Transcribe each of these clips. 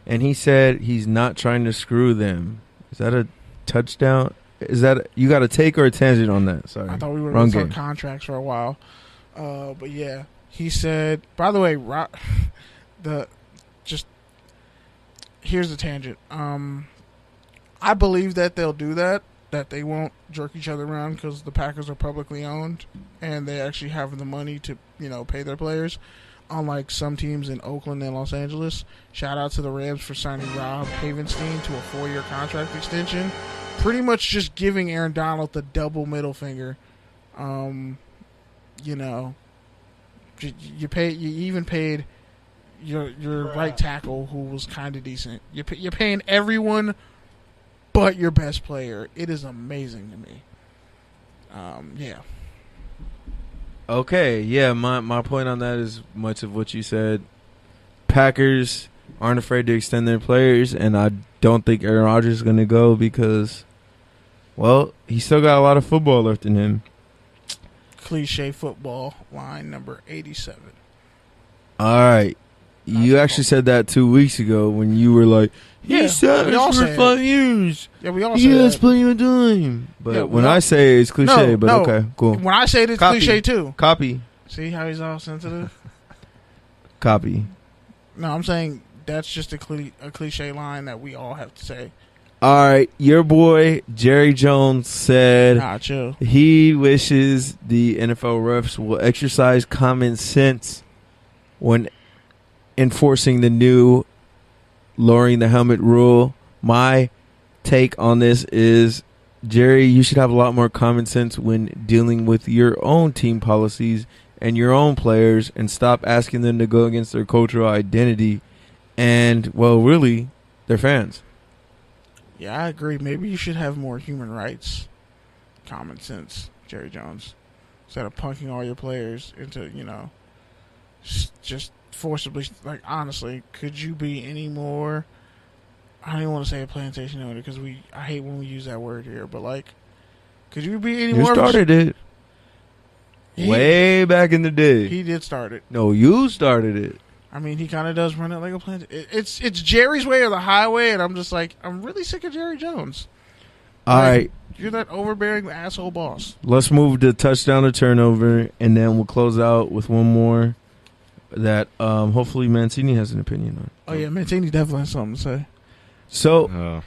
and he said he's not trying to screw them. Is that a touchdown? Is that you got a take or a tangent on that? Sorry, I thought we were going to talk contracts for a while, but yeah, he said. By the way, here's the tangent. I believe that they'll do that. That they won't jerk each other around because the Packers are publicly owned and they actually have the money to pay their players. Unlike some teams in Oakland and Los Angeles. Shout out to the Rams for signing Rob Havenstein to a 4-year contract extension. Pretty much just giving Aaron Donald the double middle finger. You even paid your right tackle who was kind of decent. You're paying everyone but your best player. It is amazing to me. Yeah. Okay, yeah, my point on that is much of what you said. Packers aren't afraid to extend their players, and I don't think Aaron Rodgers is going to go because, well, he's still got a lot of football left in him. Cliche football line number 87. All right. You actually said that 2 weeks ago when you were like, he said it for 5 years. Yeah, we all say that. Yes, plenty of time. But when I say it's cliche, okay, cool. When I say it, it's cliche too. Copy. See how he's all sensitive? Copy. No, I'm saying that's just a cliche line that we all have to say. All right, your boy Jerry Jones said he wishes the NFL refs will exercise common sense when enforcing the new lowering the helmet rule. My take on this is, Jerry, you should have a lot more common sense when dealing with your own team policies and your own players and stop asking them to go against their cultural identity and, well, really, their fans. Yeah, I agree. Maybe you should have more human rights common sense, Jerry Jones, instead of punking all your players into, just forcibly. Like, honestly, could you be any more? I don't even want to say a plantation owner because I hate when we use that word here, but like, could you be any more? You started it way back in the day. He did start it. No, you started it. I mean, he kind of does run it like a plantation. It's Jerry's way or the highway, and I'm just like, I'm really sick of Jerry Jones. All right. You're that overbearing asshole boss. Let's move to touchdown or turnover, and then we'll close out with one more that hopefully Mancini has an opinion on. Oh, yeah, Mancini definitely has something to say. So,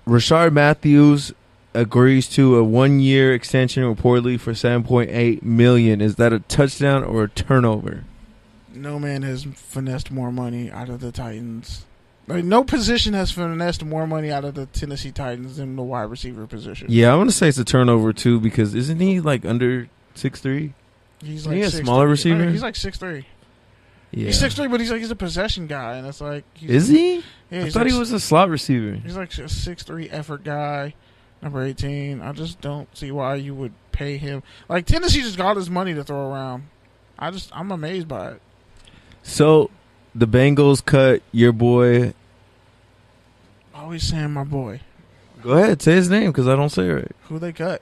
Rashard Matthews agrees to a 1-year extension reportedly for $7.8 million. Is that a touchdown or a turnover? No man has finessed more money out of the Titans. Like, no position has finessed more money out of the Tennessee Titans than the wide receiver position. Yeah, I want to say it's a turnover, too, because isn't he, like, under 6'3"? He's like a smaller receiver? He's like 6'3". Yeah. He's 6'3", but he's a possession guy, and it's like... Is he? Yeah, I thought he was a slot receiver. He's like a 6'3" effort guy, number 18. I just don't see why you would pay him. Like, Tennessee just got his money to throw around. I'm amazed by it. So, the Bengals cut your boy... Always saying my boy. Go ahead, say his name, because I don't say it right. Who they cut?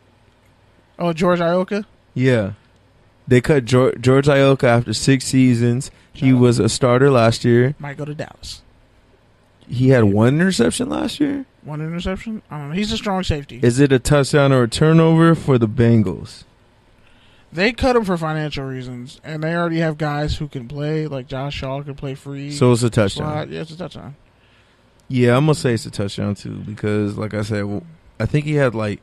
Oh, George Iloka? Yeah. They cut George Iloka after 6 seasons. He was a starter last year. Might go to Dallas. He had 1 interception last year? 1 interception? I don't know. He's a strong safety. Is it a touchdown or a turnover for the Bengals? They cut him for financial reasons, and they already have guys who can play, like Josh Shaw can play free. So it's a touchdown. Slot. Yeah, it's a touchdown. Yeah, I'm going to say it's a touchdown, too, because, like I said, I think he had, like,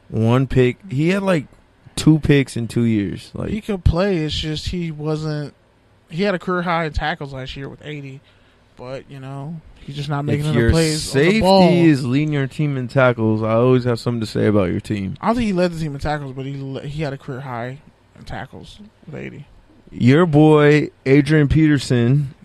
1 pick. He had, like, 2 picks in 2 years. Like, he could play. It's just he wasn't. He had a career high in tackles last year with 80, but he's just not making enough plays. If your safety on the ball. is leading your team in tackles, I always have something to say about your team. I don't think he led the team in tackles, but he had a career high in tackles with 80. Your boy Adrian Peterson.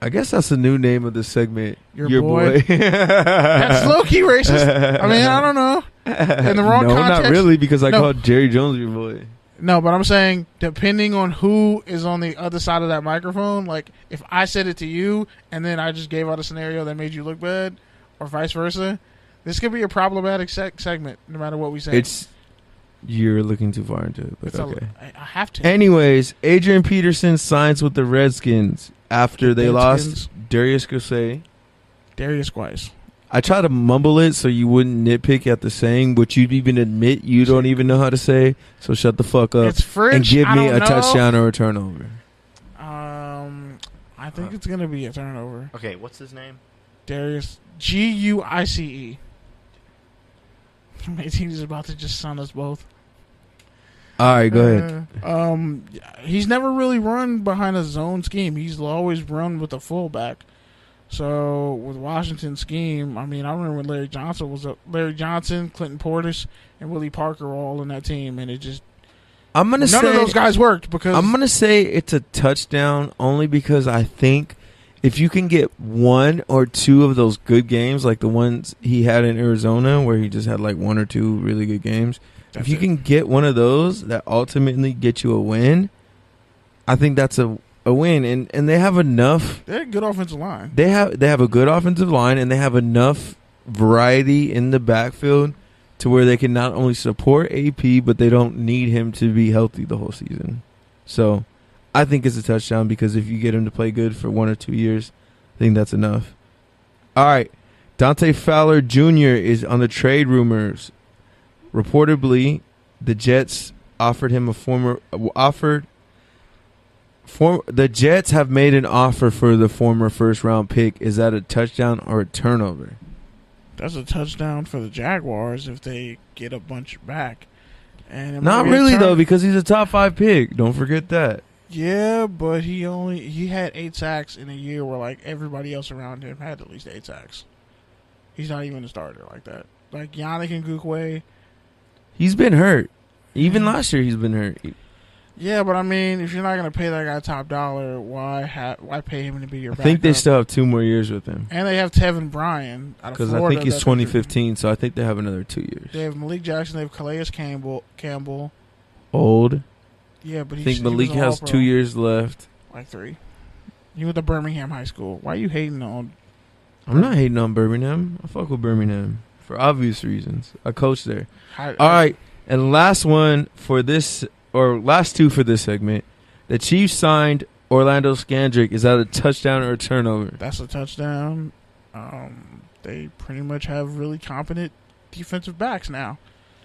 I guess that's the new name of this segment. Your boy. That's low-key racist. I mean, I don't know. In the wrong context. No, not really, because I called Jerry Jones your boy. No, but I'm saying, depending on who is on the other side of that microphone, like, if I said it to you and then I just gave out a scenario that made you look bad, or vice versa, this could be a problematic segment, no matter what we say. You're looking too far into it, but okay. I have to. Anyways, Adrian Peterson signs with the Redskins after they lost Darius Gosey. Darius Guice. I try to mumble it so you wouldn't nitpick at the saying, but you'd even admit you don't even know how to say. So shut the fuck up it's French, and give me a touchdown or a turnover. I think it's gonna be a turnover. Okay, what's his name? Darius Guice. He's about to just son us both. All right, go ahead. He's never really run behind a zone scheme. He's always run with a fullback. So with Washington's scheme, I mean, I remember when Larry Johnson was up. Larry Johnson, Clinton Portis, and Willie Parker were all in that team, and it just none of those guys worked because I'm gonna say it's a touchdown only because I think if you can get one or two of those good games, like the ones he had in Arizona, where he just had like one or two really good games, if you can get one of those that ultimately get you a win, I think that's a win. And they have enough. They have a good offensive line. They have a good offensive line, and they have enough variety in the backfield to where they can not only support AP, but they don't need him to be healthy the whole season. So I think it's a touchdown because if you get him to play good for 1 or 2 years, I think that's enough. All right. Dante Fowler Jr. is on the trade rumors. Reportedly, the Jets offered him the Jets have made an offer for the former first-round pick. Is that a touchdown or a turnover? That's a touchdown for the Jaguars if they get a bunch back. And not really, though, because he's a top 5 pick. Don't forget that. Yeah, but he had 8 sacks in a year where like everybody else around him had at least 8 sacks. He's not even a starter like that. Like Yannick Ngakoue. He's been hurt. Even last year he's been hurt. Yeah, but I mean, if you're not going to pay that guy top dollar, why pay him to be your backup? I think they still have 2 more years with him. And they have Tevin Bryan out of Florida. Because I think he's 2015, so I think they have another 2 years. They have Malik Jackson. They have Calais Campbell. Old. Yeah, but I think Malik has 2 years left. Like 3. You went to Birmingham High School. Why are you hating on... I'm not hating on Birmingham. I fuck with Birmingham for obvious reasons. I coach there. All right, and last one for this... or last 2 for this segment. The Chiefs signed Orlando Scandrick. Is that a touchdown or a turnover? That's a touchdown. They pretty much have really competent defensive backs now.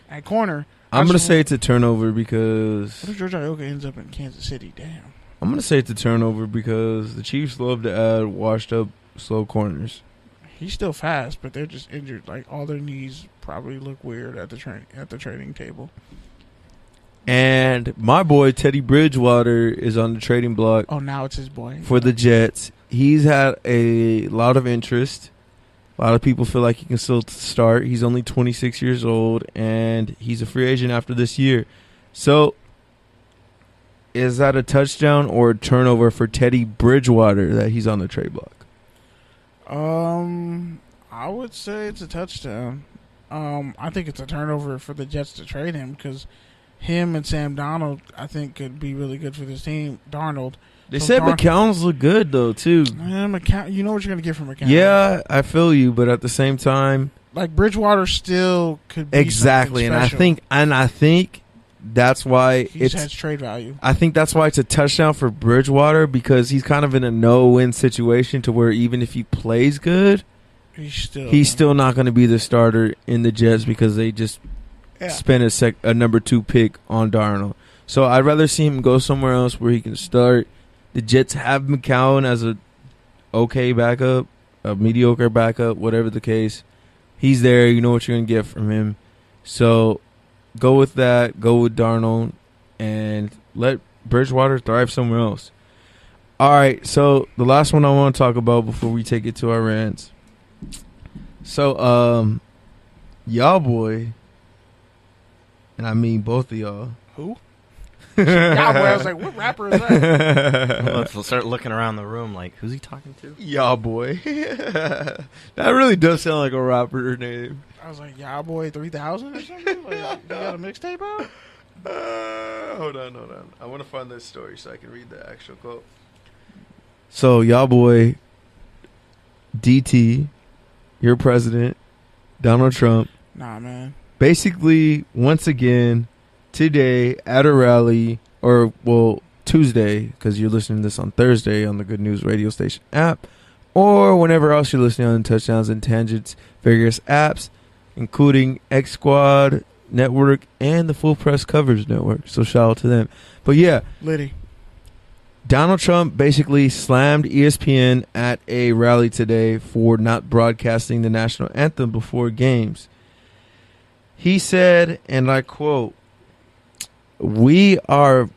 At corner. I'm going to say it's a turnover because... What if George Iocca ends up in Kansas City? Damn. I'm going to say it's a turnover because the Chiefs love to add washed-up, slow corners. He's still fast, but they're just injured. Like, all their knees probably look weird at the training table. And my boy Teddy Bridgewater is on the trading block. Oh, now it's his boy. For the Jets. He's had a lot of interest. A lot of people feel like he can still start. He's only 26 years old, and he's a free agent after this year. So, is that a touchdown or a turnover for Teddy Bridgewater that he's on the trade block? I would say it's a touchdown. I think it's a turnover for the Jets to trade him because him and Sam Darnold, I think, could be really good for this team. They said McCown's look good, though, too. McCown, you know what you're going to get from McCown. Yeah, I feel you, but at the same time... Like, Bridgewater still could be exactly, and I think that's why he has trade value. I think that's why it's a touchdown for Bridgewater because he's kind of in a no-win situation to where even if he plays good, he's still not going to be the starter in the Jets because they just spent a number 2 pick on Darnold. So I'd rather see him go somewhere else where he can start. The Jets have McCown as a okay backup, a mediocre backup, whatever the case. He's there. You know what you're going to get from him. So go with that. Go with Darnold and let Bridgewater thrive somewhere else. All right. So the last one I want to talk about before we take it to our rants. So, y'all boy, and I mean both of y'all. Who? Yeah, boy, I was like, what rapper is that? We'll start looking around the room like, who's he talking to? Y'all boy. That really does sound like a rapper name. I was like, Y'all Boy 3000 or something? Like, you got a mixtape out? Hold on. I want to find this story so I can read the actual quote. So, y'all boy, DT, your president, Donald Trump. Nah, man. Basically, once again, today at a rally, or, well, Tuesday, because you're listening to this on Thursday on the Good News radio station app, or whenever else you're listening on Touchdowns and Tangents, various apps, including X Squad Network and the Full Press Coverage Network. So shout out to them. But yeah, Liddy. Donald Trump basically slammed ESPN at a rally today for not broadcasting the national anthem before games. He said, and I quote, "We are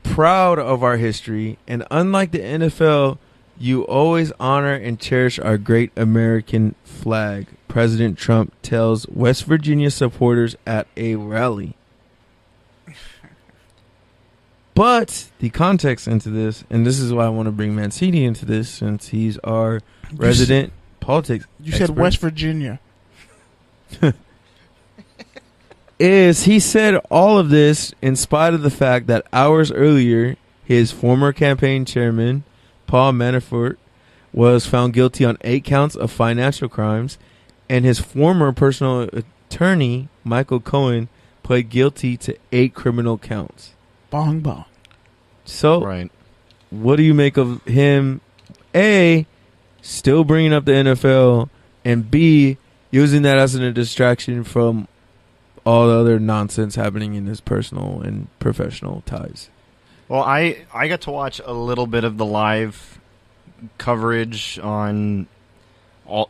proud of our history, and unlike the NFL, you always honor and cherish our great American flag," President Trump tells West Virginia supporters at a rally. But the context into this, and this is why I want to bring Mancini into this, since he's our resident politics You said expert, West Virginia. is he said all of this in spite of the fact that hours earlier, his former campaign chairman, Paul Manafort, was found guilty on 8 counts of financial crimes, and his former personal attorney, Michael Cohen, pled guilty to 8 criminal counts. Bong bong. So, Right. what do you make of him, A, still bringing up the NFL, and B, using that as a distraction from all the other nonsense happening in his personal and professional ties? Well, I got to watch a little bit of the live coverage on all,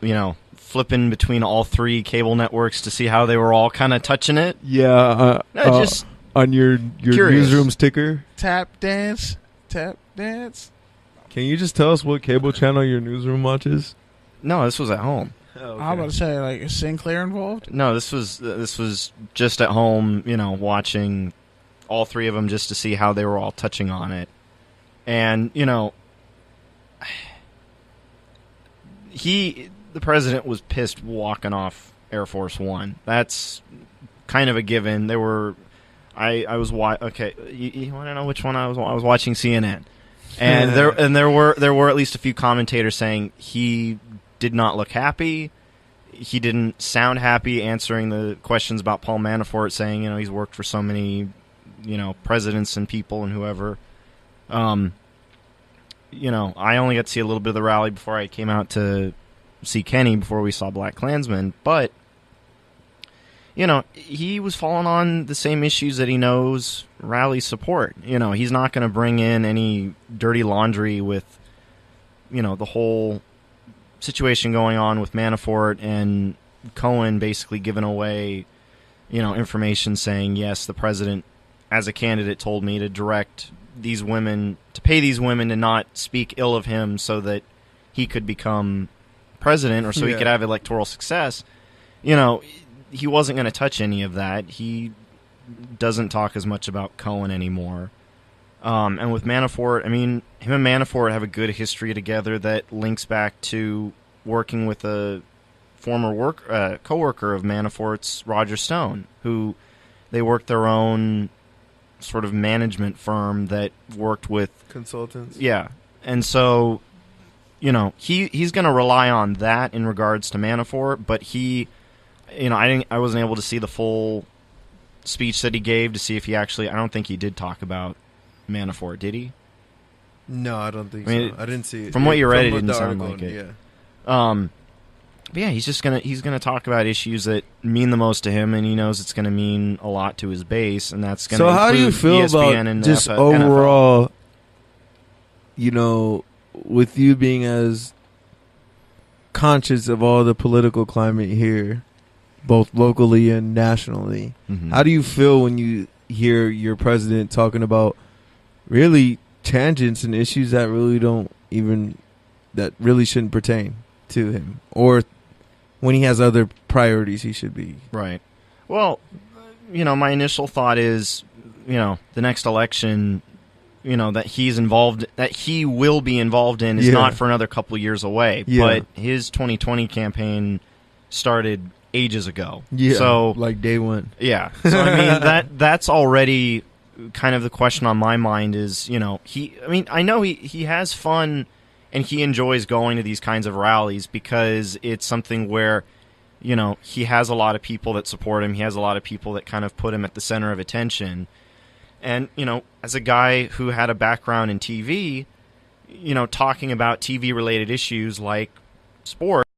flipping between all 3 cable networks to see how they were all kind of touching it. Yeah, Just on your curious. newsroom sticker. Tap dance. Tap dance. Can you just tell us what cable channel your newsroom watches? No, this was at home. Oh, I'm about to say, like, is Sinclair involved? No, this was just at home, watching all 3 of them just to see how they were all touching on it. And, the president was pissed walking off Air Force One. That's kind of a given. I was okay. You want to know which one I was watching CNN, and there were at least a few commentators saying he did not look happy. He didn't sound happy answering the questions about Paul Manafort, saying he's worked for so many presidents and people and whoever. I only got to see a little bit of the rally before I came out to see Kenny before we saw BlacKKKlansman, but he was falling on the same issues that he knows rallies support. He's not going to bring in any dirty laundry with the whole situation going on with Manafort and Cohen basically giving away information saying, yes, the president as a candidate told me to direct these women, to pay these women to not speak ill of him so that he could become president or so he could have electoral success. He wasn't going to touch any of that. He doesn't talk as much about Cohen anymore. And with Manafort, him and Manafort have a good history together that links back to working with a former co-worker of Manafort's, Roger Stone, who they worked their own sort of management firm that worked with consultants. Yeah. And so, he's going to rely on that in regards to Manafort, but I wasn't able to see the full speech that he gave to see if he actually, I don't think he did talk about Manafort, did he? No, I don't think so. I didn't see it. From what you read, it didn't sound like it. Yeah. But yeah, he's gonna talk about issues that mean the most to him, and he knows it's gonna mean a lot to his base, and that's gonna. So how do you feel ESPN about and just NFL. overall? With you being as conscious of all the political climate here, both locally and nationally, how do you feel when you hear your president talking about really tangents and issues that really shouldn't pertain to him, or when he has other priorities he should be? Right. Well, my initial thought is, the next election, that he will be involved in is not for another couple of years away. Yeah. But his 2020 campaign started ages ago. Yeah. So like day one. Yeah. So that's already kind of the question on my mind is, I know he has fun and he enjoys going to these kinds of rallies because it's something where you know, he has a lot of people that support him. He has a lot of people that kind of put him at the center of attention. And, you know, as a guy who had a background in TV, you know, talking about TV-related issues like sports,